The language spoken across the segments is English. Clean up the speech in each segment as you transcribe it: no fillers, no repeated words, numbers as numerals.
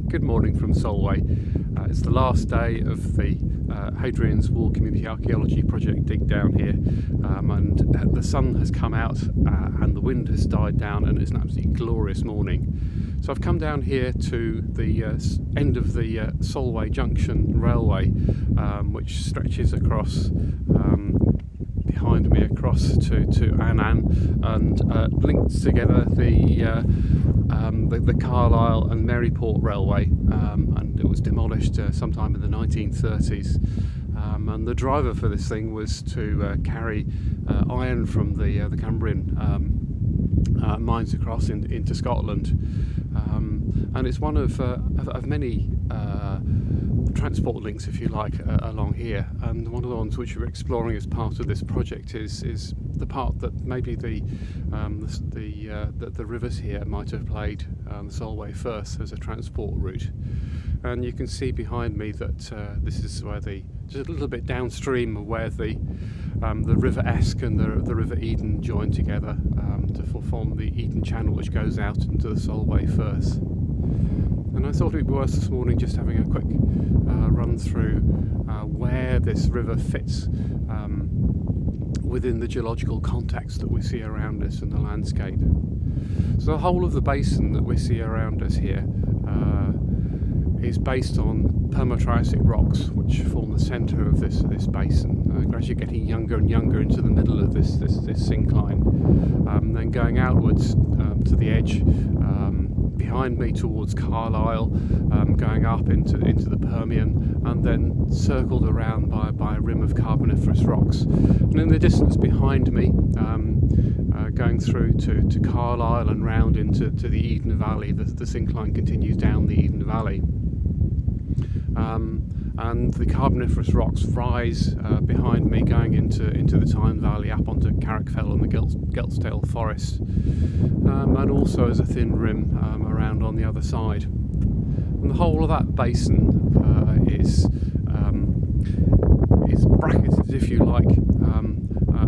Good morning from Solway. It's the last day of the Hadrian's Wall Community Archaeology Project dig down here, and the sun has come out and the wind has died down, and it's an absolutely glorious morning. So I've come down here to the end of the Solway Junction Railway, which stretches across behind me across to Annan, and links together the Carlisle and Maryport Railway, and it was demolished sometime in the 1930s. And the driver for this thing was to carry iron from the Cambrian mines across into Scotland, and it's one of many transport links, if you like, along here. And one of the ones which we're exploring as part of this project is the part that maybe the rivers here might have played the Solway Firth as a transport route. And you can see behind me that this is where just a little bit downstream of where the River Esk and the River Eden join together to form the Eden Channel, which goes out into the Solway Firth. And I thought it would be worth this morning just having a quick run through where this river fits within the geological context that we see around us in the landscape. So the whole of the basin that we see around us here is based on Permo-Triassic rocks, which form the centre of this basin, gradually getting younger and younger into the middle of this syncline, then going outwards to the edge behind me towards Carlisle, going up into the Permian, and then circled around by a rim of Carboniferous rocks. And in the distance behind me, going through to Carlisle and round into the Eden Valley, the syncline continues down the Eden Valley. And the Carboniferous rocks rise behind me, going into the Tyne Valley, up onto Carrickfell and the Geltstale Forest, and also as a thin rim around on the other side. And the whole of that basin is bracketed, if you like,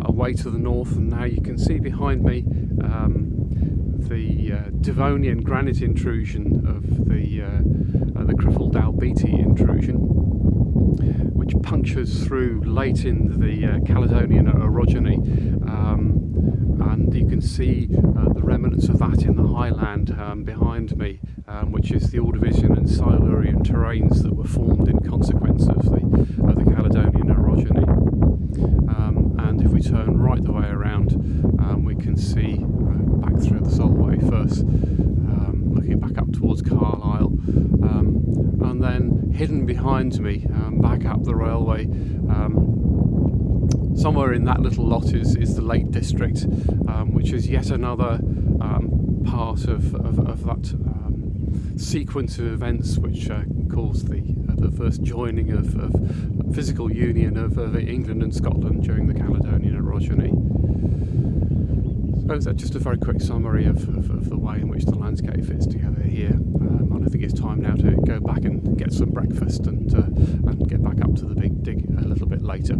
away to the north. And now you can see behind me the Devonian granite intrusion of the Criffel Dalbeattie intrusion, which punctures through late in the Caledonian orogeny, and you can see the remnants of that in the highland behind me, which is the Ordovician and Silurian terrains that were formed in consequence of the Caledonian orogeny. And if we turn right the way around, we can see back through the Solway Firth, looking back up towards Carlisle, and then hidden behind me, back up the railway, somewhere in that little lot is the Lake District, which is yet another part of that sequence of events which caused the first joining of physical union of England and Scotland during the Caledonian orogeny. So that's just a very quick summary of the way in which the landscape fits together here. And I think it's time now to go back and get some breakfast and get back up to the big dig a little bit later.